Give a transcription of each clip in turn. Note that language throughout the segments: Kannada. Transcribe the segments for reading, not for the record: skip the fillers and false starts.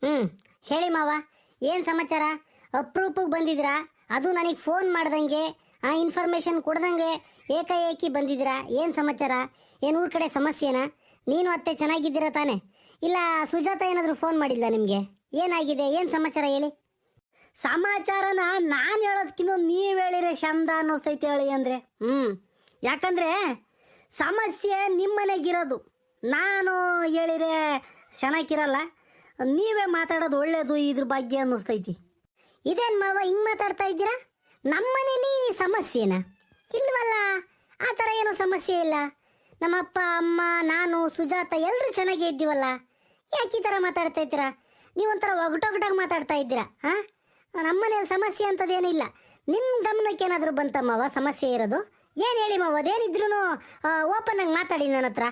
ಹ್ಞೂ ಹೇಳಿ ಮಾವ, ಏನು ಸಮಾಚಾರ? ಅಪ್ರೂಪಕ್ಕೆ ಬಂದಿದ್ದೀರಾ, ಅದು ನನಗೆ ಫೋನ್ ಮಾಡ್ದಂಗೆ ಇನ್ಫಾರ್ಮೇಷನ್ ಕೊಡ್ದಂಗೆ ಏಕಾಏಕಿ ಬಂದಿದ್ದೀರಾ. ಏನು ಸಮಾಚಾರ? ಏನು ಊರ ಕಡೆ ಸಮಸ್ಯೆನಾ? ನೀನು ಅತ್ತೆ ಚೆನ್ನಾಗಿದ್ದೀರಾ ತಾನೆ? ಇಲ್ಲ ಸುಜಾತ ಏನಾದರೂ ಫೋನ್ ಮಾಡಿಲ್ಲ ನಿಮಗೆ? ಏನಾಗಿದೆ, ಏನು ಸಮಾಚಾರ ಹೇಳಿ. ಸಮಾಚಾರನ ನಾನು ಹೇಳೋದಕ್ಕಿಂತ ನೀವು ಹೇಳಿದ್ರೆ ಚಂದ ಅನ್ನಿಸ್ತೈತೆ ಹೇಳಿ ಅಂದರೆ. ಯಾಕಂದರೆ ಸಮಸ್ಯೆ ನಿಮ್ಮ ಮನೆಗಿರೋದು, ನಾನು ಹೇಳಿದ್ರೆ ಚೆನ್ನಾಗಿರಲ್ಲ. ನೀವೇ ಮಾತಾಡೋದು ಒಳ್ಳೇದು ಇದ್ರ ಬಗ್ಗೆ ಅನ್ನಿಸ್ತೈತಿ. ಇದೇನು ಮಾವ ಹಿಂಗೆ ಮಾತಾಡ್ತಾ ಇದ್ದೀರಾ? ನಮ್ಮ ಮನೇಲಿ ಸಮಸ್ಯೆನಾ? ಇಲ್ವಲ್ಲ, ಆ ಥರ ಏನೂ ಸಮಸ್ಯೆ ಇಲ್ಲ. ನಮ್ಮ ಅಪ್ಪ ಅಮ್ಮ ನಾನು ಸುಜಾತ ಎಲ್ಲರೂ ಚೆನ್ನಾಗೇ ಇದ್ದೀವಲ್ಲ. ಯಾಕೆ ಈ ಥರ ಮಾತಾಡ್ತಾ ಇದ್ದೀರಾ? ನೀವೊಂಥರ ಒಗಟೊಗಟಾಗಿ ಮಾತಾಡ್ತಾ ಇದ್ದೀರಾ. ಹಾಂ, ನಮ್ಮ ಮನೇಲಿ ಸಮಸ್ಯೆ ಅಂಥದ್ದೇನಿಲ್ಲ. ನಿಮ್ಮ ಗಮನಕ್ಕೆ ಏನಾದರೂ ಬಂತಮ್ಮವ ಸಮಸ್ಯೆ ಇರೋದು? ಏನು ಹೇಳಿ ಮಾವ, ಅದೇನಿದ್ರು ಓಪನ್ ಆಗಿ ಮಾತಾಡಿ ನನ್ನ ಹತ್ರ.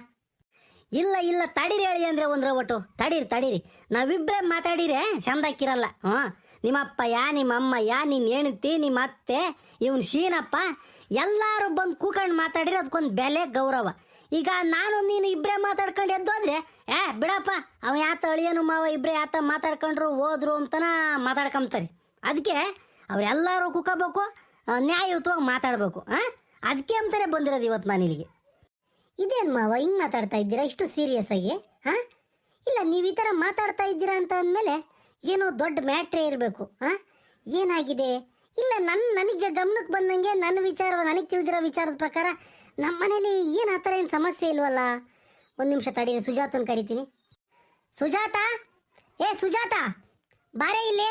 ಇಲ್ಲ ಇಲ್ಲ ತಡೀರಿ ಹೇಳಿ ಅಂದರೆ ಒಂದ್ರ ಒಟ್ಟು ತಡೀರಿ ನಾವಿಬ್ಬರೇ ಮಾತಾಡಿರೆ ಚಂದಾಕಿರಲ್ಲ. ನಿಮ್ಮಪ್ಪ ನಿಮ್ಮ ಅಮ್ಮ ನಿನ್ನ ಹೆಣ್ತಿ, ನಿಮ್ಮ ಅತ್ತೆ, ಇವನು ಶೀನಪ್ಪ ಎಲ್ಲರೂ ಬಂದು ಕೂಕೊಂಡು ಮಾತಾಡಿರಿ, ಅದಕ್ಕೊಂದು ಬೆಲೆ ಗೌರವ. ಈಗ ನಾನು ನೀನು ಇಬ್ಬರೇ ಮಾತಾಡ್ಕೊಂಡು ಎದ್ದೋದ್ರೆ ಬಿಡಪ್ಪ ಅವ ಯಾತ ಅಳಿಯನು ಮಾವ ಇಬ್ಬರೇ ಯಾತ ಮಾತಾಡ್ಕೊಂಡ್ರು ಹೋದ್ರು ಅಂತನ ಮಾತಾಡ್ಕೊಂತಾರೆ. ಅದಕ್ಕೆ ಅವರೆಲ್ಲರೂ ಕೂಕೋಬೇಕು, ನ್ಯಾಯಯುತವಾಗಿ ಮಾತಾಡಬೇಕು. ಅದಕ್ಕೆ ಅಂತಾನೆ ಬಂದಿರೋದು ಇವತ್ತು ನಾನು ಇಲ್ಲಿಗೆ. ಇದೇನು ಮಾವ ಹಿಂಗೆ ಮಾತಾಡ್ತಾ ಇದ್ದೀರಾ ಇಷ್ಟು ಸೀರಿಯಸ್ ಆಗಿ? ಹಾಂ, ಇಲ್ಲ ನೀವು ಈ ಥರ ಮಾತಾಡ್ತಾ ಇದ್ದೀರಾ ಅಂತ ಅಂದಮೇಲೆ ಏನೋ ದೊಡ್ಡ ಮ್ಯಾಟ್ರೇ ಇರಬೇಕು. ಏನಾಗಿದೆ? ಇಲ್ಲ ನನಗೆ ಗಮನಕ್ಕೆ ಬಂದಂಗೆ ನನಗೆ ತಿಳಿದಿರೋ ವಿಚಾರದ ಪ್ರಕಾರ ನಮ್ಮ ಮನೇಲಿ ಏನು ಆ ಥರ ಏನು ಸಮಸ್ಯೆ ಇಲ್ವಲ್ಲ. ಒಂದು ನಿಮಿಷ ತಡೀರಿ, ಸುಜಾತನ ಕರಿತೀನಿ. ಸುಜಾತ, ಸುಜಾತ ಬಾರೇ ಇಲ್ಲಿ.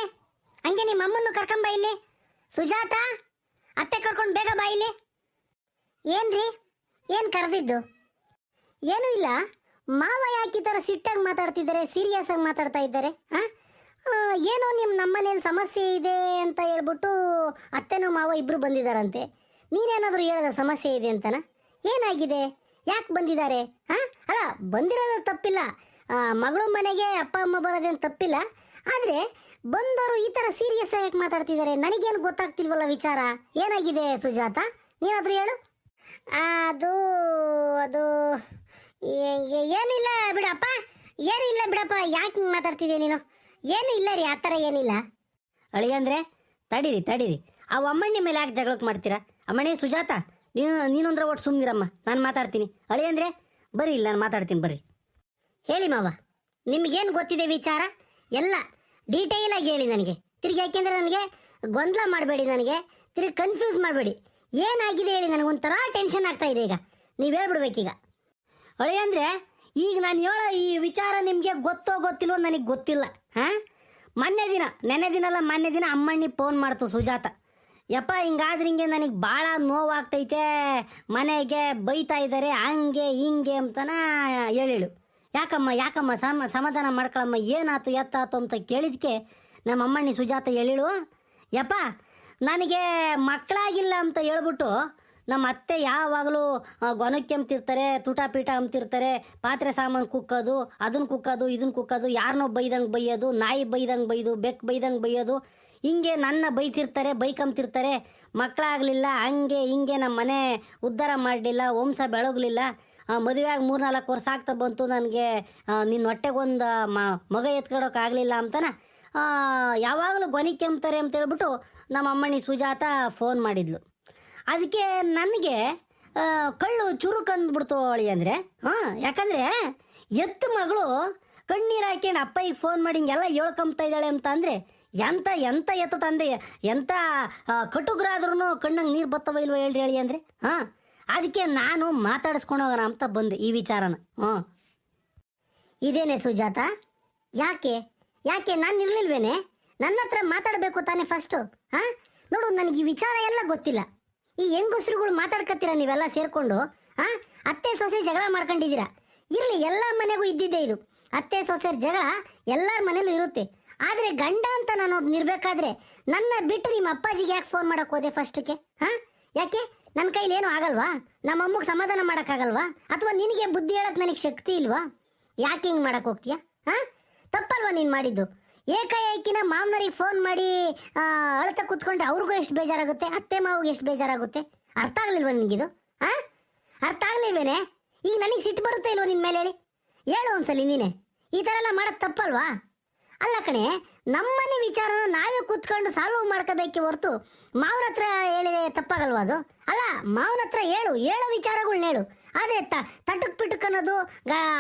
ಹಂಗೆ ನಿಮ್ಮ ಅಮ್ಮನ್ನು ಕರ್ಕೊಂಬ ಇಲ್ಲಿ. ಸುಜಾತ, ಅತ್ತೆ ಕರ್ಕೊಂಡು ಬೇಗ ಬಾ ಇಲ್ಲಿ. ಏನ್ರಿ, ಏನು ಕರೆದಿದ್ದು? ಏನೂ ಇಲ್ಲ. ಮಾವ ಯಾಕೆ ಈ ಥರ ಸಿಟ್ಟಾಗಿ ಮಾತಾಡ್ತಿದ್ದಾರೆ, ಸೀರಿಯಸ್ ಆಗಿ ಮಾತಾಡ್ತಾ ಇದ್ದಾರೆ? ಏನೋ ನಮ್ಮನೇಲಿ ಸಮಸ್ಯೆ ಇದೆ ಅಂತ ಹೇಳ್ಬಿಟ್ಟು ಅತ್ತೆನೂ ಮಾವ ಇಬ್ಬರು ಬಂದಿದ್ದಾರಂತೆ. ನೀನೇನಾದರೂ ಹೇಳಿದ ಸಮಸ್ಯೆ ಇದೆ ಅಂತನ? ಏನಾಗಿದೆ, ಯಾಕೆ ಬಂದಿದ್ದಾರೆ? ಅಲ್ಲ, ಬಂದಿರೋದು ತಪ್ಪಿಲ್ಲ, ಮಗಳು ಮನೆಗೆ ಅಪ್ಪ ಅಮ್ಮ ಬರೋದೇನು ತಪ್ಪಿಲ್ಲ. ಆದರೆ ಬಂದವರು ಈ ಥರ ಸೀರಿಯಸ್ ಆಗಿ ಮಾತಾಡ್ತಿದ್ದಾರೆ, ನನಗೇನು ಗೊತ್ತಾಗ್ತಿಲ್ವಲ್ಲ ವಿಚಾರ. ಏನಾಗಿದೆ ಸುಜಾತ, ನೀನಾದರೂ ಹೇಳು. ಅದು ಅದು ಏನಿಲ್ಲ ಬಿಡಪ್ಪ, ಏನಿಲ್ಲ ಬಿಡಪ್ಪ. ಯಾಕೆ ಹಿಂಗೆ ಮಾತಾಡ್ತಿದ್ದೆ ನೀನು? ಏನೂ ಇಲ್ಲ ರೀ, ಆ ಥರ ಏನಿಲ್ಲ. ಅಳಿಯಂದ್ರೆ ತಡೀರಿ ಆ ಅಮ್ಮಣ್ಣಿ ಮೇಲೆ ಯಾಕೆ ಜಗಳಕ್ಕೆ ಮಾಡ್ತೀರಾ? ಅಮ್ಮಣ್ಣಿ ಸುಜಾತ, ನೀನೊಂದ್ರೆ ಒಟ್ಟು ಸುಮ್ಮನಿರಮ್ಮ, ನಾನು ಮಾತಾಡ್ತೀನಿ. ಅಳಿಯಂದ್ರೆ ಬರ್ರಿ, ಇಲ್ಲ ನಾನು ಮಾತಾಡ್ತೀನಿ, ಬರ್ರಿ. ಹೇಳಿ ಮಾವ, ನಿಮ್ಗೇನು ಗೊತ್ತಿದೆ ವಿಚಾರ ಎಲ್ಲ ಡೀಟೇಲಾಗಿ ಹೇಳಿ ನನಗೆ. ತಿರುಗಿ ಯಾಕೆಂದರೆ ನನಗೆ ಗೊಂದಲ ಮಾಡಬೇಡಿ, ನನಗೆ ತಿರುಗಿ ಕನ್ಫ್ಯೂಸ್ ಮಾಡಬೇಡಿ. ಏನಾಗಿದೆ ಹೇಳಿ, ನನಗೊಂಥರ ಟೆನ್ಷನ್ ಆಗ್ತಾ ಇದೆ. ಈಗ ನೀವು ಹೇಳ್ಬಿಡ್ಬೇಕೀಗ. ಅಳಿಯಂದ್ರೆ ಈಗ ನಾನು ಹೇಳೋ ಈ ವಿಚಾರ ನಿಮಗೆ ಗೊತ್ತೋ ಗೊತ್ತಿಲ್ವೋ ನನಗೆ ಗೊತ್ತಿಲ್ಲ. ನೆನ್ನೆ ದಿನ ಅಮ್ಮಣ್ಣಿ ಫೋನ್ ಮಾಡ್ತು ಸುಜಾತ. ಯಪ್ಪ ಹಿಂಗಾದ್ರೆ ಹಿಂಗೆ ನನಗೆ ಭಾಳ ನೋವಾಗ್ತೈತೆ, ಮನೆಗೆ ಬೈತಾ ಇದ್ದಾರೆ ಹಂಗೆ ಹಿಂಗೆ ಅಂತನ ಹೇಳಿಳು. ಯಾಕಮ್ಮ ಸಮಾಧಾನ ಮಾಡ್ಕೊಳಮ್ಮ, ಏನಾಯ್ತು ಎತ್ತಾತು ಅಂತ ಕೇಳಿದ್ಕೆ ನಮ್ಮ ಅಮ್ಮಣ್ಣಿ ಸುಜಾತ ಹೇಳಿಳು, ಯಪ್ಪ ನನಗೆ ಮಕ್ಕಳಾಗಿಲ್ಲ ಅಂತ ಹೇಳ್ಬಿಟ್ಟು ನಮ್ಮ ಅತ್ತೆ ಯಾವಾಗಲೂ ಗೊನಕ್ಕೆ ಅಂಬ್ತಿರ್ತಾರೆ, ತುಟಾಪೀಟ ಅಂಬ್ತಿರ್ತಾರೆ, ಪಾತ್ರೆ ಸಾಮಾನು ಕುಕ್ಕೋದು, ಅದನ್ನು ಕುಕ್ಕೋದು ಇದನ್ನು ಕುಕ್ಕೋದು, ಯಾರನ್ನೋ ಬೈದಂಗೆ ಬೈಯೋದು, ನಾಯಿ ಬೈದಂಗೆ ಬೈದು, ಬೆಕ್ಕು ಬೈದಂಗೆ ಬೈಯೋದು, ಹಿಂಗೆ ನನ್ನ ಬೈತಿರ್ತಾರೆ, ಬೈಕಂಬ್ತಿರ್ತಾರೆ. ಮಕ್ಕಳಾಗಲಿಲ್ಲ ಹಂಗೆ ಹಿಂಗೆ, ನಮ್ಮ ಮನೆ ಉದ್ಧಾರ ಮಾಡಲಿಲ್ಲ, ವಂಶ ಬೆಳಗಲಿಲ್ಲ, ಮದುವೆಯಾಗಿ 3-4 ವರ್ಷ ಆಗ್ತಾ ಬಂತು, ನನಗೆ ನಿನ್ನ ಹೊಟ್ಟೆಗೊಂದು ಮಗ ಎತ್ಕೊಡೋಕ್ಕಾಗಲಿಲ್ಲ ಅಂತನ ಯಾವಾಗಲೂ ಗೊನಿಕೆ ಅಂಬ್ತಾರೆ ಅಂತ ಹೇಳ್ಬಿಟ್ಟು ನಮ್ಮ ಅಮ್ಮಣ್ಣಿ ಸುಜಾತ ಫೋನ್ ಮಾಡಿದ್ಲು. ಅದಕ್ಕೆ ನನಗೆ ಕಳ್ಳು ಚುರುಕಂದ್ಬಿಡ್ತು ಅಳಿ ಅಂದರೆ. ಯಾಕಂದರೆ ಎತ್ತು ಮಗಳು ಕಣ್ಣೀರು ಹಾಕ್ಯಂಡು ಅಪ್ಪಗೆ ಫೋನ್ ಮಾಡಿ ಹಿಂಗೆಲ್ಲ ಹೇಳ್ಕೊಂಬ್ತಾ ಇದ್ದಾಳೆ ಅಂತ ಅಂದರೆ ಎಂತ ಎತ್ತು ತಂದೆ, ಎಂಥ ಕಟುಕರಾದ್ರೂ ಕಣ್ಣಂಗೆ ನೀರು ಬತ್ತವ ಇಲ್ವ ಹೇಳಿ ಅಂದರೆ. ಅದಕ್ಕೆ ನಾನು ಮಾತಾಡಿಸ್ಕೊಂಡು ಹೋಗೋಣ ಅಂತ ಬಂದೆ ಈ ವಿಚಾರನ. ಇದೇನೆ ಸುಜಾತ, ಯಾಕೆ ನಾನು ಇರಲಿಲ್ವೇನೆ? ನನ್ನ ಹತ್ರ ಮಾತಾಡಬೇಕು ತಾನೇ ಫಸ್ಟು. ನೋಡು, ನನಗೆ ಈ ವಿಚಾರ ಎಲ್ಲ ಗೊತ್ತಿಲ್ಲ. ಈ ಹೆಂಗಸರುಗಳು ಮಾತಾಡ್ಕತ್ತೀರ ನೀವೆಲ್ಲ ಸೇರಿಕೊಂಡು. ಅತ್ತೆ ಸೊಸೆ ಜಗಳ ಮಾಡ್ಕೊಂಡಿದ್ದೀರಾ. ಇರಲಿ, ಎಲ್ಲ ಮನೆಗೂ ಇದ್ದಿದ್ದೆ ಇದು. ಅತ್ತೆ ಸೊಸೆಯರ ಜಗಳ ಎಲ್ಲರ ಮನೇಲೂ ಇರುತ್ತೆ. ಆದರೆ ಗಂಡ ಅಂತ ನಾನು ಇರಬೇಕಾದ್ರೆ ನನ್ನ ಬಿಟ್ಟು ನಿಮ್ಮ ಅಪ್ಪಾಜಿಗೆ ಯಾಕೆ ಫೋನ್ ಮಾಡೋಕೆ ಹೋದೆ ಫಸ್ಟಿಗೆ? ಯಾಕೆ? ನನ್ನ ಕೈಲಿ ಏನೂ ಆಗಲ್ವಾ? ನಮ್ಮ ಅಮ್ಮಗೆ ಸಮಾಧಾನ ಮಾಡೋಕ್ಕಾಗಲ್ವಾ? ಅಥವಾ ನಿನಗೆ ಬುದ್ಧಿ ಹೇಳಕ್ಕೆ ನನಗೆ ಶಕ್ತಿ ಇಲ್ವಾ? ಯಾಕೆ ಹಿಂಗೆ ಮಾಡೋಕೆ ಹೋಗ್ತೀಯಾ? ತಪ್ಪಲ್ವಾ ನೀನು ಮಾಡಿದ್ದು? ಏಕಾಏಕಿನ ಮಾವನವ್ರಿಗೆ ಫೋನ್ ಮಾಡಿ ಅಳ್ತಾ ಕೂತ್ಕೊಂಡ್ರೆ ಅವ್ರಿಗೂ ಎಷ್ಟು ಬೇಜಾರಾಗುತ್ತೆ, ಅತ್ತೆ ಮಾವಿಗೆ ಎಷ್ಟು ಬೇಜಾರಾಗುತ್ತೆ. ಅರ್ಥ ಆಗಲಿಲ್ವ ನಿನಗಿದು? ಅರ್ಥ ಆಗಲಿಲ್ವೇನೆ? ಈಗ ನನಗೆ ಸಿಟ್ಟು ಬರುತ್ತೆ ಇಲ್ವೋ ನಿನ್ನ ಮೇಲೆ? ಹೇಳು ಒಂದ್ಸಲಿ ನೀನೆ. ಈ ಥರ ಎಲ್ಲ ಮಾಡೋದು ತಪ್ಪಲ್ವಾ? ಅಲ್ಲ ಕಣೆ, ನಮ್ಮನೆ ವಿಚಾರನ ನಾವೇ ಕೂತ್ಕೊಂಡು ಸಾಲ್ವ್ ಮಾಡ್ಕೋಬೇಕೆ ಹೊರತು ಮಾವನ ಹತ್ರ ಹೇಳಿದ್ರೆ ತಪ್ಪಾಗಲ್ವಾ ಅದು? ಅಲ್ಲ, ಮಾವನ ಹತ್ರ ಹೇಳು ವಿಚಾರಗಳ್ನ ಹೇಳು. ಅದೇ ತಟಕ್ ಪಿಟಕ್ ಅನ್ನೋದು,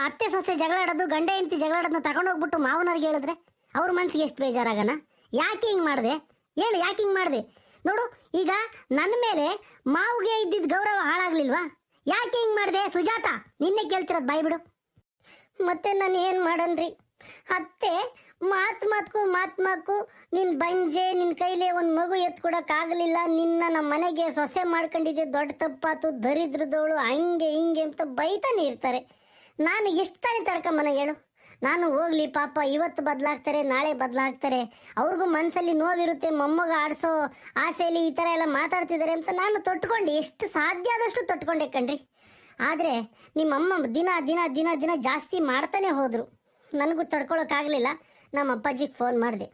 ಅತ್ತೆ ಸೊಸೆ ಜಗಳಾಡೋದು, ಗಂಡ ಹೆಂಡತಿ ಜಗಳಾಡೋದನ್ನ ತಗೊಂಡೋಗ್ಬಿಟ್ಟು ಮಾವನವ್ರಿಗೆ ಹೇಳಿದ್ರೆ ಅವ್ರ ಮನ್ಸಿಗೆ ಎಷ್ಟು ಬೇಜಾರಾಗನ? ಯಾಕೆ ಹಿಂಗೆ ಮಾಡಿದೆ ಹೇಳು, ಯಾಕೆ ಹಿಂಗೆ ಮಾಡಿದೆ? ನೋಡು, ಈಗ ನನ್ನ ಮೇಲೆ ಮಾವಿಗೆ ಇದ್ದಿದ್ದ ಗೌರವ ಹಾಳಾಗ್ಲಿಲ್ವಾ? ಯಾಕೆ ಹಿಂಗೆ ಮಾಡಿದೆ ಸುಜಾತ? ನಿನ್ನೆ ಕೇಳ್ತಿರೋದು, ಬಾಯ್ ಬಿಡು. ಮತ್ತೆ ನಾನು ಏನು ಮಾಡನ್ರಿ ಅತ್ತೆ? ಮಾತ್ಮಾಕು ನಿನ್ನ ಬಂಜೆ, ನಿನ್ನ ಕೈಲೇ ಒಂದು ಮಗು ಎತ್ಕೊಡಕ್ಕಾಗಲಿಲ್ಲ, ನಿನ್ನ ನಮ್ಮ ಮನೆಗೆ ಸೊಸೆ ಮಾಡ್ಕೊಂಡಿದ್ದೆ ದೊಡ್ಡ ತಪ್ಪಾತು, ದರಿದ್ರದವಳು, ಹಂಗೆ ಹಿಂಗೆ ಅಂತ ಬೈತಾನೆ ಇರ್ತಾರೆ. ನಾನು ಎಷ್ಟು ತಾನೇ ತಡ್ಕೊಂಬನ ಹೇಳು? ನಾನು ಹೋಗ್ಲಿ ಪಾಪ, ಇವತ್ತು ಬದಲಾಗ್ತಾರೆ, ನಾಳೆ ಬದಲಾಗ್ತಾರೆ, ಅವ್ರಿಗೂ ಮನಸ್ಸಲ್ಲಿ ನೋವಿರುತ್ತೆ, ಮೊಮ್ಮಗ ಆಡಿಸೋ ಆಸೆಯಲ್ಲಿ ಈ ಥರ ಎಲ್ಲ ಮಾತಾಡ್ತಿದ್ದಾರೆ ಅಂತ ನಾನು ತೊಟ್ಕೊಂಡೆ, ಎಷ್ಟು ಸಾಧ್ಯ ಆದಷ್ಟು ತೊಟ್ಕೊಂಡೆ ಕಣ್ರಿ. ಆದರೆ ನಿಮ್ಮಮ್ಮ ದಿನ ದಿನ ದಿನ ದಿನ ಜಾಸ್ತಿ ಮಾಡ್ತಾನೆ ಹೋದರು. ನನಗೂ ತಡ್ಕೊಳಕ್ಕಾಗಲಿಲ್ಲ, ನಮ್ಮ ಅಪ್ಪಾಜಿಗೆ ಫೋನ್ ಮಾಡಿದೆ.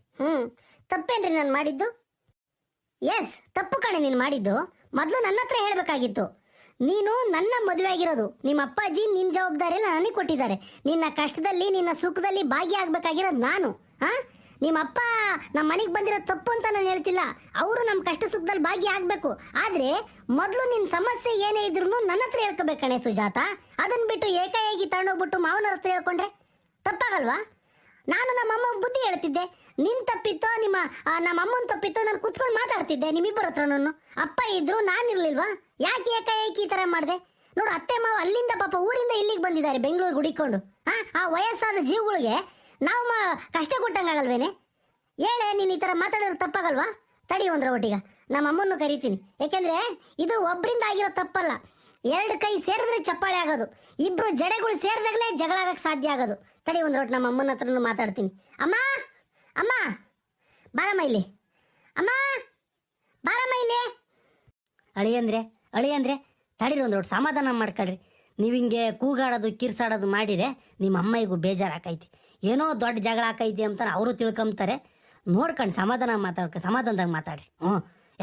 ತಪ್ಪೇನ್ರಿ ನಾನು ಮಾಡಿದ್ದು? ಎಸ್, ತಪ್ಪು ಕಣೆ ನೀನು ಮಾಡಿದ್ದು. ಮೊದಲು ನನ್ನ ಹತ್ರ ಹೇಳಬೇಕಾಗಿತ್ತು. ನೀನು ನನ್ನ ಮದುವೆ ಆಗಿರೋದು, ನಿಮ್ಮ ಅಪ್ಪಾಜಿ ನಿನ್ನ ಜವಾಬ್ದಾರಿ ಎಲ್ಲ ನನಗೆ ಕೊಟ್ಟಿದ್ದಾರೆ. ನಿನ್ನ ಕಷ್ಟದಲ್ಲಿ, ನಿನ್ನ ಸುಖದಲ್ಲಿ ಭಾಗಿಯಾಗಬೇಕಾಗಿರೋದು ನಾನು. ನಿಮ್ಮ ಅಪ್ಪ ನಮ್ಮ ಮನೆಗೆ ಬಂದಿರೋ ತಪ್ಪು ಅಂತ ನಾನು ಹೇಳ್ತಿಲ್ಲ, ಅವರು ನಮ್ಮ ಕಷ್ಟ ಸುಖದಲ್ಲಿ ಭಾಗಿಯಾಗಬೇಕು. ಆದರೆ ಮೊದಲು ನಿನ್ನ ಸಮಸ್ಯೆ ಏನೇ ಇದ್ರೂ ನನ್ನ ಹತ್ರ ಹೇಳ್ಕೋಬೇಕಣೆ ಸುಜಾತ. ಅದನ್ನು ಬಿಟ್ಟು ಏಕಾಏಕಿ ತಗೊಂಡೋಗ್ಬಿಟ್ಟು ಮಾವನ ಹತ್ರ ಹೇಳ್ಕೊಂಡ್ರೆ ತಪ್ಪಾಗಲ್ವಾ? ನಾನು ನಮ್ಮಮ್ಮ ಬುದ್ಧಿ ಹೇಳ್ತಿದ್ದೆ. ನಿನ್ ತಪ್ಪಿತ್ತೋ ನಮ್ಮ ಅಮ್ಮನ ತಪ್ಪಿತ್ತೋ ನಾನು ಕುತ್ಕೊಂಡು ಮಾತಾಡ್ತಿದ್ದೆ ನಿಮ್ಮಿಬ್ಬರ ಹತ್ರ. ನಾನು ಅಪ್ಪ ಇದ್ರು, ನಾನಿರ್ಲಿಲ್ವಾ? ಯಾಕೆ ಏಕಾಏಕಿ ಈ ಥರ ಮಾಡಿದೆ? ನೋಡು, ಅತ್ತೆ ಮಾವ ಅಲ್ಲಿಂದ ಪಾಪ ಊರಿಂದ ಇಲ್ಲಿಗೆ ಬಂದಿದ್ದಾರೆ ಬೆಂಗಳೂರು ಹುಡಿಕೊಂಡು. ಆ ವಯಸ್ಸಾದ ಜೀವಗಳಿಗೆ ನಾವು ಕಷ್ಟ ಕೊಟ್ಟಂಗಾಗಲ್ವೇನೆ? ಹೇಳೆ, ನೀನು ಈ ಥರ ಮಾತಾಡೋದು ತಪ್ಪಾಗಲ್ವಾ? ತಡಿ ಒಂದ್ರ ಒಟ್ಟಿಗೆ ನಮ್ಮ ಅಮ್ಮನ್ನು ಕರಿತೀನಿ. ಯಾಕೆಂದ್ರೆ ಇದು ಒಬ್ಬರಿಂದ ಆಗಿರೋ ತಪ್ಪಲ್ಲ, ಎರಡು ಕೈ ಸೇರಿದ್ರೆ ಚಪ್ಪಾಳೆ ಆಗೋದು, ಇಬ್ರು ಜಡೆಗಳು ಸೇರಿದಾಗಲೇ ಜಗಳ ಆಗಕ್ಕೆ ಸಾಧ್ಯ ಆಗೋದು. ತಡಿ ಒಂದ್ರ ಒಟ್ಟು ನಮ್ಮ ಅಮ್ಮನ ಹತ್ರನೂ ಮಾತಾಡ್ತೀನಿ. ಅಮ್ಮ ಬಾರಮ್ಮ ಇಲ್ಲಿ. ಅಮ್ಮ ಬಾರಮ್ಮ ಇಲ್ಲಿ. ಅಳಿಯಂದ್ರೆ ತಡೀರಿ ಒಂದು ದೊಡ್ಡ ಸಮಾಧಾನ ಮಾಡ್ಕೊಳ್ರಿ. ನೀವು ಹಿಂಗೆ ಕೂಗಾಡೋದು ಕಿರ್ಸಾಡೋದು ಮಾಡಿರೆ ನಿಮ್ಮ ಅಮ್ಮಗೂ ಬೇಜಾರು ಆಕೈತಿ. ಏನೋ ದೊಡ್ಡ ಜಗಳ ಆಕೈತಿ ಅಂತ ಅವರು ತಿಳ್ಕೊಂತಾರೆ. ನೋಡ್ಕೊಂಡು ಸಮಾಧಾನದಾಗ ಮಾತಾಡ್ರಿ.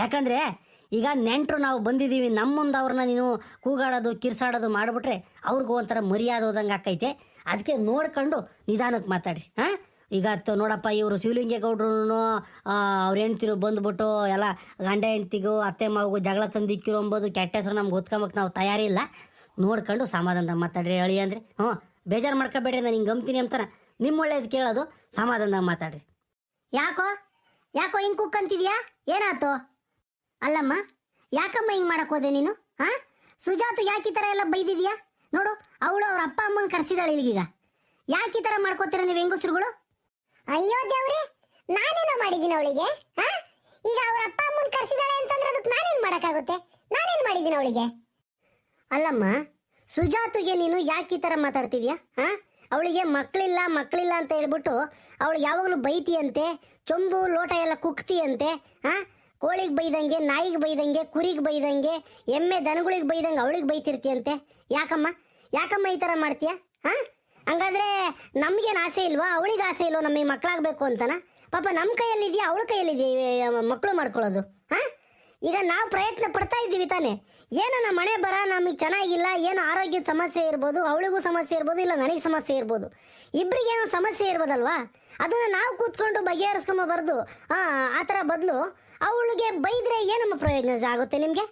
ಯಾಕಂದರೆ ಈಗ ನೆಂಟರು ನಾವು ಬಂದಿದ್ದೀವಿ, ನಮ್ಮ ಮುಂದೆ ಅವ್ರನ್ನ ನೀನು ಕೂಗಾಡೋದು ಕಿರ್ಸಾಡೋದು ಮಾಡಿಬಿಟ್ರೆ ಅವ್ರಿಗೂ ಒಂಥರ ಮರ್ಯಾದೆ ಹೋದಂಗೆ ಆಕೈತೆ. ಅದಕ್ಕೆ ನೋಡ್ಕೊಂಡು ನಿಧಾನಕ್ಕೆ ಮಾತಾಡ್ರಿ. ಈಗ ನೋಡಪ್ಪ, ಇವರು ಶಿವಲಿಂಗೇಗೌಡ್ರು ಅವ್ರ ಹೆಂಡ್ತಿರು ಬಂದ್ಬಿಟ್ಟು ಎಲ್ಲ ಗಂಡ ಹೆಂಡ್ತಿಗೂ ಅತ್ತೆ ಮಾವಿಗೂ ಜಗಳ ತಂದಿಕ್ಕಿರೋ ಅಂಬೋದು ಕೆಟ್ಟ ಹೆಸರು ನಮ್ಗೆ ಹೊತ್ಕೊಂಬಕ್ಕೆ ನಾವು ತಯಾರಿಲ್ಲ. ನೋಡ್ಕೊಂಡು ಸಮಾಧಾನದಾಗ ಮಾತಾಡ್ರಿ ಅಳಿಯಂದ್ರೆ. ಬೇಜಾರು ಮಾಡ್ಕೋಬೇಡ್ರಿ, ನಾನು ಹಿಂಗೆ ಗಮ್ತೀನಿ ಅಂತಾನೆ ನಿಮ್ಮ ಒಳ್ಳೇದು ಕೇಳೋದು. ಸಮಾಧಾನದಾಗ ಮಾತಾಡ್ರಿ. ಯಾಕೋ ಹಿಂಗೆ ಕುಕ್ಕಂತಿದ್ಯಾ? ಏನಾಯ್ತು? ಅಲ್ಲಮ್ಮ, ಯಾಕಮ್ಮ ಹಿಂಗೆ ಮಾಡಕ್ ಹೋದೆ ನೀನು? ಸುಜಾತು ಯಾಕೆ ಈ ಥರ ಎಲ್ಲ ಬೈದಿದ್ಯಾ? ನೋಡು, ಅವಳು ಅವ್ರ ಅಪ್ಪ ಅಮ್ಮನ ಕರ್ಸಿದಾಳೆ ಇಲ್ಲಿಗೀಗ. ಯಾಕೆ ಈ ಥರ ಮಾಡ್ಕೋತೀರ ನೀವು ಹೆಂಗಸ್ರುಗಳು? ಅಯ್ಯೋ ದೇವ್ರೆ, ನಾನೇನೋ ಮಾಡಿದ್ದೀನಿ ಅವಳಿಗೆ? ಈಗ ಅವ್ರ ಅಪ್ಪ ಅಮ್ಮನ ಕರ್ಸಿದಾಳೆ ಅಂತಂದ್ರೆ ಅದಕ್ಕೆ ನಾನೇನು ಮಾಡೋಕ್ಕಾಗುತ್ತೆ? ನಾನೇನು ಮಾಡಿದ್ದೀನಿ ಅವಳಿಗೆ? ಅಲ್ಲಮ್ಮ, ಸುಜಾತುಗೆ ನೀನು ಯಾಕೆ ಈ ಥರ ಮಾತಾಡ್ತಿದ್ಯಾ? ಅವಳಿಗೆ ಮಕ್ಕಳಿಲ್ಲ ಅಂತ ಹೇಳ್ಬಿಟ್ಟು ಅವಳು ಯಾವಾಗಲೂ ಬೈತಿಯಂತೆ, ಚೊಂಬು ಲೋಟ ಎಲ್ಲ ಕುಕ್ತಿಯಂತೆ. ಕೋಳಿಗೆ ಬೈದಂಗೆ, ನಾಯಿಗೆ ಬೈದಂಗೆ, ಕುರಿಗೆ ಬೈದಂಗೆ, ಎಮ್ಮೆ ದನಗಳಿಗೆ ಬೈದಂಗೆ ಅವಳಿಗೆ ಬೈತಿರ್ತೀಯಂತೆ. ಯಾಕಮ್ಮ ಈ ಥರ ಮಾಡ್ತೀಯ? ಹಂಗಾದ್ರೆ ನಮ್ಗೇನು ಆಸೆ ಇಲ್ವಾ? ಅವಳಿಗೆ ಆಸೆ ಇಲ್ವೋ ನಮಗೆ ಮಕ್ಕಳಾಗಬೇಕು ಅಂತನ? ಪಾಪ ನಮ್ಮ ಕೈಯಲ್ಲಿದೆಯಾ, ಅವಳ ಕೈಯಲ್ಲಿದೆಯಾ ಮಕ್ಕಳು ಮಾಡ್ಕೊಳ್ಳೋದು? ಈಗ ನಾವು ಪ್ರಯತ್ನ ಪಡ್ತಾ ಇದ್ದೀವಿ ತಾನೆ. ಏನೋ ನಮ್ಮ ಮನೆ ಬರ ನಮಗೆ ಚೆನ್ನಾಗಿಲ್ಲ, ಏನೋ ಆರೋಗ್ಯದ ಸಮಸ್ಯೆ ಇರ್ಬೋದು, ಅವಳಿಗೂ ಸಮಸ್ಯೆ ಇರ್ಬೋದು, ಇಲ್ಲ ನನಗೆ ಸಮಸ್ಯೆ ಇರ್ಬೋದು, ಇಬ್ಬರಿಗೇನೋ ಸಮಸ್ಯೆ ಇರ್ಬೋದಲ್ವಾ? ಅದನ್ನು ನಾವು ಕೂತ್ಕೊಂಡು ಬಗೆಹರಿಸ್ಕೊಂಬರ್ದು ಆ ಥರ ಬದಲು ಅವಳಿಗೆ ಬೈದ್ರೆ ಏನಮ್ಮ ಪ್ರಯೋಜನ ಆಗುತ್ತೆ ನಿಮಗೆ?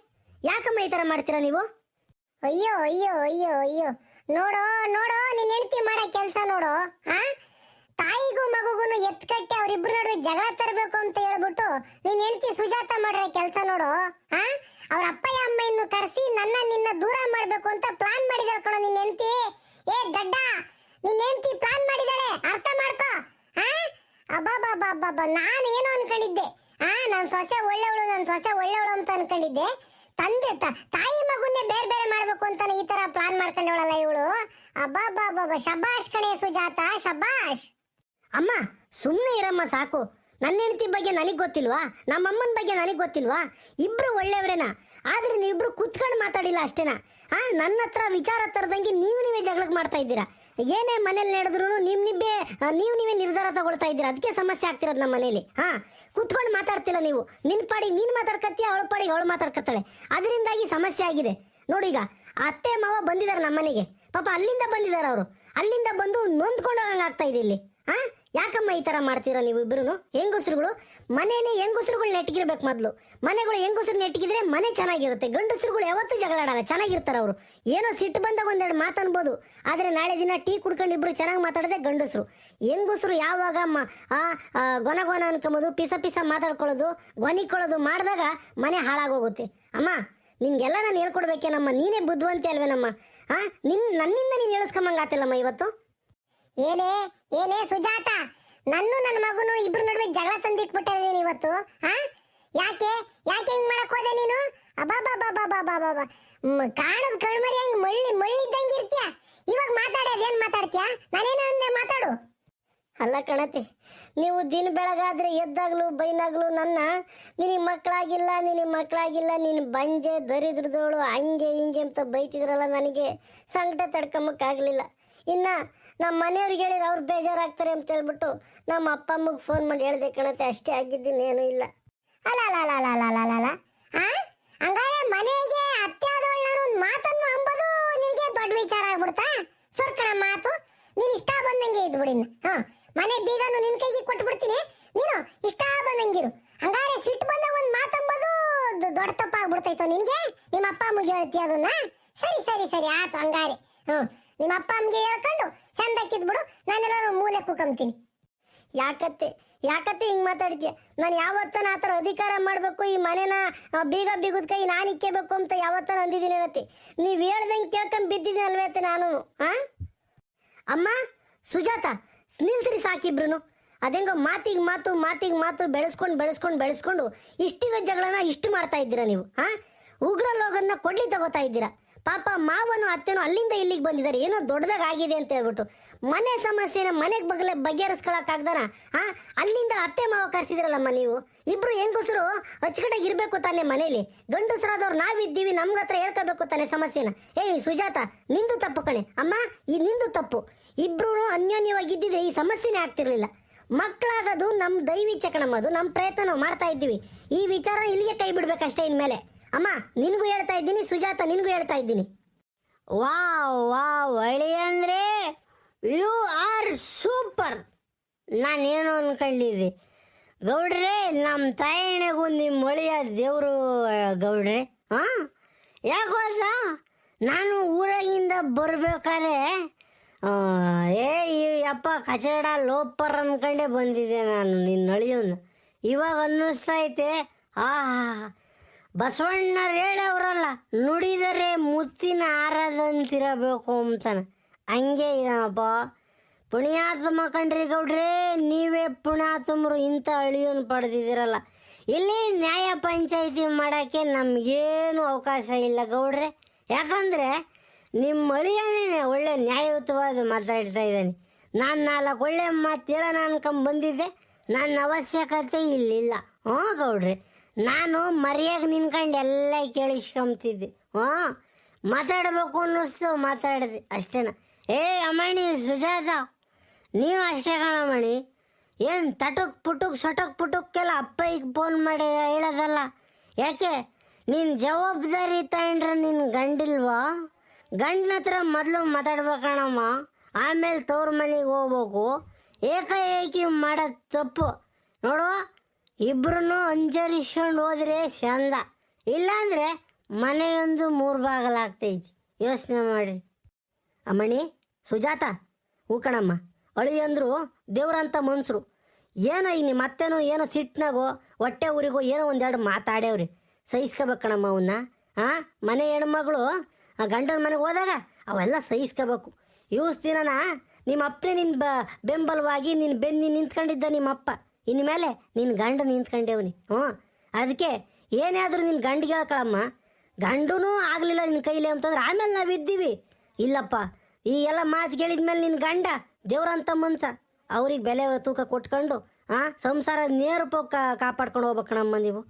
ಯಾಕಮ್ಮ ಈ ಥರ ಮಾಡ್ತೀರಾ ನೀವು? ಅಯ್ಯೋ ಅಯ್ಯೋ ಅಯ್ಯೋ ಅಯ್ಯೋ, ನೋಡೋ ನಿನ್ನ ಹೆಂಡತಿ ಮಾಡೋ ಕೆಲಸ ನೋಡು. ತಾಯಿಗೂ ಮಗುಗೂ ಎತ್ಕಟ್ಟಿ ಅವರಿಬ್ಬರ ನಡುವೆ ಜಗಳ ತರಬೇಕು ಅಂತ ಹೇಳ್ಬಿಟ್ಟು ನಿನ್ನ ಹೆಂಡತಿ ಸುಜಾತ ಮಾಡಿರೋ ಕೆಲಸ ನೋಡು. ಅವ್ರ ಅಪ್ಪಯ್ಯ ಅಮ್ಮ ಇನ್ನು ಕರೆಸಿ ನಿನ್ನ ದೂರ ಮಾಡಬೇಕು ಅಂತ ಪ್ಲಾನ್ ಮಾಡಿದಾಳೆ ಕಣೋ ನಿನ್ನ ಹೆಂಡತಿ. ಏ ಗಡ್ಡ, ನಿನ್ನ ಹೆಂಡತಿ ಪ್ಲಾನ್ ಮಾಡಿದಾಳೆ, ಅರ್ಥ ಮಾಡ್ಕೋ. ಅಬ್ಬಾ, ನಾನು ಏನೋ ಅನ್ಕೊಂಡಿದ್ದೆ, ನನ್ನ ಸೊಸೆ ಒಳ್ಳೆವಳು ಅಂತ ಅನ್ಕೊಂಡಿದ್ದೆ. ತಾಯಿ ಮಗುನ್ನೇ ಬೇರೆ ಬೇರೆ ಮಾಡ್ಬೇಕು ಅಂತಾನೆ ಈ ತರ ಪ್ಲಾನ್ ಮಾಡ್ಕೊಂಡವಳಲ್ಲ ಇವಳು. ಅಬ್ಬಾ, ಶಬಾಷ್ ಕಣೆ ಸುಜಾತ, ಶಬಾಷ್. ಅಮ್ಮ ಸುಮ್ಮನೆ ಇರಮ್ಮ, ಸಾಕು. ನನ್ನ ಹೆಂಡತಿ ಬಗ್ಗೆ ನನಗೆ ಗೊತ್ತಿಲ್ವಾ? ನಮ್ಮಮ್ಮನ ಬಗ್ಗೆ ನನಗೆ ಗೊತ್ತಿಲ್ವಾ? ಇಬ್ರು ಒಳ್ಳೆಯವ್ರೇನಾ? ಆದ್ರೆ ನೀವಿಬ್ರು ಕುತ್ಕೊಂಡು ಮಾತಾಡಿಲ್ಲ ಅಷ್ಟೇನಾ? ನನ್ನ ಹತ್ರ ವಿಚಾರ ತರದಂಗೆ ನೀವೇ ಜಗಳಕ್ಕೆ ಮಾಡ್ತಾ ಇದ್ದೀರಾ. ಏನೇ ಮನೇಲಿ ನಡೆದ್ರು ನೀವೇ ನಿರ್ಧಾರ ತಗೊಳ್ತಾ ಇದ್ದೀರಾ. ಅದಕ್ಕೆ ಸಮಸ್ಯೆ ಆಗ್ತಿರೋದು ನಮ್ಮ ಮನೇಲಿ. ಕುತ್ಕೊಂಡು ಮಾತಾಡ್ತಿಲ್ಲ ನೀವು. ನಿನ್ನ ಪಾಡಿಗೆ ನೀನು ಮಾತಾಡ್ಕತ್ತೀಯ, ಅವಳ ಪಾಡಿಗೆ ಅವಳು ಮಾತಾಡ್ಕತ್ತಾಳೆ. ಅದರಿಂದಾಗಿ ಸಮಸ್ಯೆ ಆಗಿದೆ. ನೋಡಿ, ಈಗ ಅತ್ತೆ ಮಾವ ಬಂದಿದ್ದಾರೆ ನಮ್ಮ ಮನೆಗೆ. ಪಾಪ ಅಲ್ಲಿಂದ ಬಂದಿದ್ದಾರೆ ಅವರು. ಅಲ್ಲಿಂದ ಬಂದು ನೊಂದ್ಕೊಂಡು ಹೋಗಂಗೆ ಆಗ್ತಾ ಇದೆ ಇಲ್ಲಿ. ಯಾಕಮ್ಮ ಈ ಥರ ಮಾಡ್ತೀರಾ ನೀವು ಇಬ್ಬರು ಹೆಂಗಸರುಗಳು? ಮನೆಯಲ್ಲಿ ಹೆಂಗಸರುಗಳು ನೆಟ್ಟಿಗಿರ್ಬೇಕು ಮೊದಲು. ಮನೆಗಳು ಹೆಂಗಸರು ನೆಟ್ಟಿಗಿದ್ರೆ ಮನೆ ಚೆನ್ನಾಗಿರುತ್ತೆ. ಗಂಡಸರುಗಳು ಯಾವತ್ತೂ ಜಗಳಾಡಲ್ಲ, ಚೆನ್ನಾಗಿರ್ತಾರೆ ಅವರು. ಏನೋ ಸಿಟ್ಟು ಬಂದಾಗ ಒಂದೆರಡು ಮಾತನ್ಬೋದು, ಆದರೆ ನಾಳೆ ದಿನ ಟೀ ಕುಡ್ಕೊಂಡು ಇಬ್ರು ಚೆನ್ನಾಗಿ ಮಾತಾಡದೆ ಗಂಡಸರು. ಹೆಂಗಸರು ಯಾವಾಗ ಗೊನ ಗೊನ ಅನ್ಕೊಂಬೋದು, ಪಿಸ ಪಿಸ ಮಾತಾಡ್ಕೊಳ್ಳೋದು, ಗೊನಿಕೊಳ್ಳೋದು ಮಾಡಿದಾಗ ಮನೆ ಹಾಳಾಗೋಗುತ್ತೆ. ಅಮ್ಮ ನಿನ್ಗೆಲ್ಲ ನಾನು ಹೇಳ್ಕೊಡ್ಬೇಕೇನಮ್ಮ, ನೀನೇ ಬುದ್ಧಿವಂತೆ ಅಲ್ವೇನಮ್ಮ? ನನ್ನಿಂದ ನೀನು ಹೇಳಿಸ್ಕೊಂಬಂಗಾತಿಲ್ಲಮ್ಮ ಇವತ್ತು. ಏನೇ ಏನೇ ಸುಜಾತ, ನನ್ನ ಮಗನು ಇಬ್ರು ನಡುವೆ ಜಗಳ ತಂದಿಟ್ಬಿಟ್ಟೆ ನೀನು ಇವತ್ತು. ಯಾಕೆ ಯಾಕೆ ಹಿಂಗ್ ಮಾಡಕ್ ಹೋದೆ ನೀನು? ಅಬ್ಬಾ ಕಾಣದ್ ಕಳ್ಮರಿ ಹಂಗ್ ಮಳ್ಳಿದ್ದಂಗೆ ಇರ್ತೀಯ. ಇವಾಗ ಮಾತಾಡೋದೇನ್ ಮಾತಾಡ್ತೀಯ? ನಾನೇನೋ ಅಂದೆ, ಮಾತಾಡು. ಅಲ್ಲ ಕಣತೆ, ನೀವು ದಿನ ಬೆಳಗಾದ್ರೆ ಎದ್ದಾಗ್ಲೂ ಬೈನಾಗ್ಲೂ ನಿನಗೆ ಮಕ್ಕಳಾಗಿಲ್ಲ, ನೀನು ಬಂಜೆ ದರಿದ್ರದೋಳು ಹಂಗೆ ಹಿಂಗೆ ಅಂತ ಬೈತಿದ್ರಲ್ಲ, ನನಗೆ ಸಂಕಟ ತಡ್ಕೊಂಬಕ್ಕಾಗಲಿಲ್ಲ. ಇನ್ನು ನಮ್ಮ ಮನೆಯವ್ರಿಗೆ ಹೇಳಿದ್ರೆ ಅವ್ರು ಬೇಜಾರಾಗ್ತಾರೆ ಅಂತ ಹೇಳ್ಬಿಟ್ಟು ನಮ್ಮ ಅಪ್ಪ ಅಮ್ಮಗೆ ಫೋನ್ ಮಾಡಿ ಹೇಳಿದೆ ಕಣತೆ, ಅಷ್ಟೇ ಆಗಿದ್ದೀನೇನೂ ಇಲ್ಲ. ಅಲ್ಲ ಹಂಗಾರೆ ಮನೆಗೆ ಅತ್ತೆ ಆದವಳು ನಾನು ಒಂದು ಮಾತನ್ನು ಅಂಬೋದು ನಿನಗೆ ದೊಡ್ಡ ವಿಚಾರ ಆಗ್ಬಿಡ್ತಾ? ಸ್ವರ್ಕಣ ಮಾತು, ನೀನು ಇಷ್ಟ ಬಂದಂಗೆ ಇದ್ಬಿಡಿ. ಮನೆ ಬೀಗನು ನಿನ್ ಕೈಗೆ ಕೊಟ್ಟು ಬಿಡ್ತೀನಿ, ನೀನು ಇಷ್ಟ ಬಂದಂಗಿರು. ಹಂಗಾರೆ ಸಿಟ್ಟು ಬಂದಾಗ ಒಂದು ಮಾತಂಬೋದು ದೊಡ್ಡ ತಪ್ಪಾಗ್ಬಿಡ್ತೈತೋ ನಿನಗೆ? ನಿಮ್ಮ ಅಪ್ಪ ಅಮ್ಮಗೆ ಹೇಳ್ತೀಯ ಅದನ್ನ? ಸರಿ ಆತು ಹಂಗಾರೆ. ನಿಮ್ಮ ಅಪ್ಪ ಅಮ್ಮಗೆ ಹೇಳ್ಕೊಂಡು ಚಂದಕ್ಕಿದ್ಬಿಡು, ನಾನೆಲ್ಲರೂ ಮೂಲೆ ಕೂಕಂತೀನಿ. ಯಾಕತ್ತೆ ಹಿಂಗೆ ಮಾತಾಡ್ತೀಯ? ನಾನು ಯಾವತ್ತನ ಆ ಥರ ಅಧಿಕಾರ ಮಾಡಬೇಕು, ಈ ಮನೆನ ಬೀಗದ ಕೈ ನಾನು ಇಕ್ಕೇಬೇಕು ಅಂತ ಯಾವತ್ತನ ಅಂದಿದ್ದೀನಿ ಹೇಳತ್ತೆ. ನೀವು ಹೇಳ್ದಂಗೆ ಕೇಳ್ಕೊಂಡ್ ಬಿದ್ದಿದ್ದೀನಿ ಅಲ್ವೇತ್ತೆ ನಾನು. ಅಮ್ಮ ಸುಜಾತ, ನಿಲ್ಸ್ರಿ ಸಾಕಿಬ್ರು. ಅದೆಂಗೋ ಮಾತಿಗೆ ಮಾತು ಬೆಳೆಸ್ಕೊಂಡು ಇಷ್ಟಿರೋ ಜಗಳನ ಇಷ್ಟು ಮಾಡ್ತಾ ಇದ್ದೀರಾ ನೀವು. ಉಗ್ರ ಲೋಗನ್ನ ಕೊಡ್ಲಿ ತಗೋತಾ ಇದ್ದೀರಾ. ಪಾಪ ಮಾವನು ಅತ್ತೆನೂ ಅಲ್ಲಿಂದ ಇಲ್ಲಿಗೆ ಬಂದಿದ್ದಾರೆ, ಏನೋ ದೊಡ್ಡದಾಗ ಆಗಿದೆ ಅಂತ ಹೇಳ್ಬಿಟ್ಟು ಮನೆ ಸಮಸ್ಯೆನ ಮನೆಗೆ ಬಗೆಹರಿಸ್ಕೊಳಕ್ಕಾಗ್ದಾರ? ಅಲ್ಲಿಂದ ಅತ್ತೆ ಮಾವ ಕರ್ಸಿದ್ರಲ್ಲಮ್ಮ ನೀವು. ಇಬ್ರು ಹೆಂಗಸರು ಅಚ್ಚುಕಟ್ಟಾಗಿ ಇರಬೇಕು ತಾನೆ ಮನೇಲಿ. ಗಂಡಸರಾದವ್ರು ನಾವಿದ್ದೀವಿ, ನಮ್ಗೆ ಹತ್ರ ಹೇಳ್ಕೋಬೇಕು ತಾನೆ ಸಮಸ್ಯೆನ. ಏಯ್ ಸುಜಾತ, ನಿಂದು ತಪ್ಪು ಕಣೆ ಅಮ್ಮ, ಈ ನಿಂದು ತಪ್ಪು. ಇಬ್ರು ಅನ್ಯೋನ್ಯವಾಗಿದ್ದಿದ್ರೆ ಈ ಸಮಸ್ಯೆನೇ ಆಗ್ತಿರ್ಲಿಲ್ಲ. ಮಕ್ಕಳಾಗೋದು ನಮ್ಮ ದೈವಿಚ್ಛೆ ಕಣಮ್ಮ, ಅದು ನಮ್ಮ ಪ್ರಯತ್ನ ನಾವು ಮಾಡ್ತಾ ಇದ್ದೀವಿ. ಈ ವಿಚಾರ ಇಲ್ಲಿಗೆ ಕೈ ಬಿಡ್ಬೇಕಷ್ಟೇ ಇನ್ಮೇಲೆ. ಅಮ್ಮ ನಿನಗೂ ಹೇಳ್ತಾ ಇದ್ದೀನಿ, ಸುಜಾತ ನಿನಗೂ ಹೇಳ್ತಾ ಇದ್ದೀನಿ. ವಾವ್ ಒಳ್ಳೆ ಅಂದರೆ ಯು ಆರ್ ಸೂಪರ್. ನಾನೇನು ಅನ್ಕೊಂಡಿದ್ದೆ ಗೌಡ್ರೆ, ನಮ್ಮ ತಾಯಿಣಿಗೂ ನಿಮ್ಮ ಒಳ್ಳೆಯ ದೇವರು ಗೌಡ್ರೆ. ಯಾಕೆ ಗೊತ್ತಾ, ನಾನು ಊರಾಗಿಂದ ಬರ್ಬೇಕಾದ್ರೆ ಈ ಅಪ್ಪ ಕಚಡ ಲೋಪರ್ ಅಂದ್ಕೊಂಡೆ ಬಂದಿದ್ದೆ ನಾನು ನಿನ್ನ ಅಳಿಯೋನು. ಇವಾಗ ಅನ್ನಿಸ್ತೈತೆ ಬಸವಣ್ಣರು ಹೇಳವ್ರಲ್ಲ, ನುಡಿದರೆ ಮುತ್ತಿನ ಹಾರದಂತಿರಬೇಕು ಅಂತಾನೆ, ಹಂಗೆ ಇದನಪ್ಪ. ಪುಣ್ಯಾತ್ಮ ಕಣ್ರಿ ಗೌಡ್ರೆ, ನೀವೇ ಪುಣ್ಯಾತ್ಮರು, ಇಂಥ ಅಳಿಯೋನು ಪಡೆದಿದ್ದೀರಲ್ಲ. ಇಲ್ಲಿ ನ್ಯಾಯ ಪಂಚಾಯಿತಿ ಮಾಡೋಕ್ಕೆ ನಮಗೇನು ಅವಕಾಶ ಇಲ್ಲ ಗೌಡ್ರೆ. ಯಾಕಂದರೆ ನಿಮ್ಮ ಅಳಿಯನೇ ಒಳ್ಳೆ ನ್ಯಾಯಯುತವಾದ ಮಾತಾಡ್ತಾ ಇದ್ದಾನೆ. ನಾನು 4 ಒಳ್ಳೆ ಮಾತು ಹೇಳೋಣ ಅನ್ಕೊಂಬಂದಿದ್ದೆ, ನನ್ನ ಅವಶ್ಯಕತೆ ಇಲ್ಲಿಲ್ಲ. ಗೌಡ್ರೆ, ನಾನು ಮರ್ಯಾಗ ನಿನ್ಕೊಂಡು ಎಲ್ಲ ಕೇಳಿಸ್ಕೊಂತಿದ್ದೆ. ಮಾತಾಡಬೇಕು ಅನ್ನಿಸ್ತು, ಮಾತಾಡಿದೆ ಅಷ್ಟೇನ. ಅಮ್ಮಣಿ ಸುಜಾತ, ನೀವು ಅಷ್ಟೇ ಕಣಮ್ಮಣಿ. ಏನು ಸಟಕ್ ಪುಟಕ್ಕೆಲ್ಲ ಅಪ್ಪಯ್ಯಗೆ ಫೋನ್ ಮಾಡಿ ಹೇಳೋದಲ್ಲ. ಯಾಕೆ ನೀನು ಜವಾಬ್ದಾರಿ ತಗೊಂಡ್ರೆ ನಿನ್ನ ಗಂಡಿಲ್ವಾ? ಗಂಡನ ಹತ್ರ ಮೊದಲು ಮಾತಾಡ್ಬೇಕಣಮ್ಮ, ಆಮೇಲೆ ತವ್ರ ಮನೆಗೆ ಹೋಗ್ಬೇಕು. ಏಕಾಏಕಿ ಮಾಡೋದು ತಪ್ಪು ನೋಡು. ಇಬ್ರು ಅಂಜರಿಸ್ಕೊಂಡು ಹೋದ್ರೆ ಚಂದ, ಇಲ್ಲಾಂದರೆ ಮನೆಯೊಂದು 3 ಬಾಗಲಾಗ್ತೈತಿ. ಯೋಚನೆ ಮಾಡಿರಿ ಅಮ್ಮಣಿ. ಸುಜಾತ, ಹೂ ಕಣಮ್ಮ, ಅಳಿಯಂದ್ರು ದೇವ್ರಂತ ಮನ್ಸರು. ಏನೋ ಈಗ ನಿಮ್ಮ ಅತ್ತೆನೋ ಏನೋ ಸಿಟ್ಟಿನಾಗೋ ಹೊಟ್ಟೆ ಊರಿಗೋ ಏನೋ ಒಂದೆರಡು ಮಾತಾಡ್ಯವ್ರಿ, ಸಹಿಸ್ಕೋಬೇಕು ಕಣಮ್ಮ ಅವನ್ನ. ಮನೆ ಹೆಣ್ಮಗಳು ಗಂಡನ ಮನೆಗೆ ಹೋದಾಗ ಅವೆಲ್ಲ ಸಹಿಸ್ಕೋಬೇಕು. ಇವ್ಸ್ ದಿನನ ನಿಮ್ಮ ಅಪ್ಪನೇ ನಿನ್ನ ಬೆಂಬಲವಾಗಿ ನಿನ್ನ ಬೆನ್ನಿ ನಿಂತ್ಕೊಂಡಿದ್ದ ನಿಮ್ಮ ಅಪ್ಪ, ಇನ್ಮೇಲೆ ನಿನ್ನ ಗಂಡ ನಿಂತ್ಕೊಂಡೇವ್ನಿ. ಅದಕ್ಕೆ ಏನೇ ಆದರೂ ನಿನ್ನ ಗಂಡಿಗೆ ಹೇಳ್ಕೊಳಮ್ಮ. ಗಂಡೂ ಆಗಲಿಲ್ಲ ನಿನ್ನ ಕೈಲಿ ಅಂತಂದ್ರೆ ಆಮೇಲೆ ನಾವಿದ್ದೀವಿ. ಇಲ್ಲಪ್ಪ, ಈ ಎಲ್ಲ ಮಾತು ಕೇಳಿದ್ಮೇಲೆ ನಿನ್ನ ಗಂಡ ದೇವ್ರಂತ ಮನ್ಸ, ಅವ್ರಿಗೆ ಬೆಲೆ ತೂಕ ಕೊಟ್ಕೊಂಡು ಸಂಸಾರ ನೇರಪೋಗಿ ಕಾಪಾಡ್ಕೊಂಡು ಹೋಗ್ಬೇಕಣಮ್ಮ ನೀವು.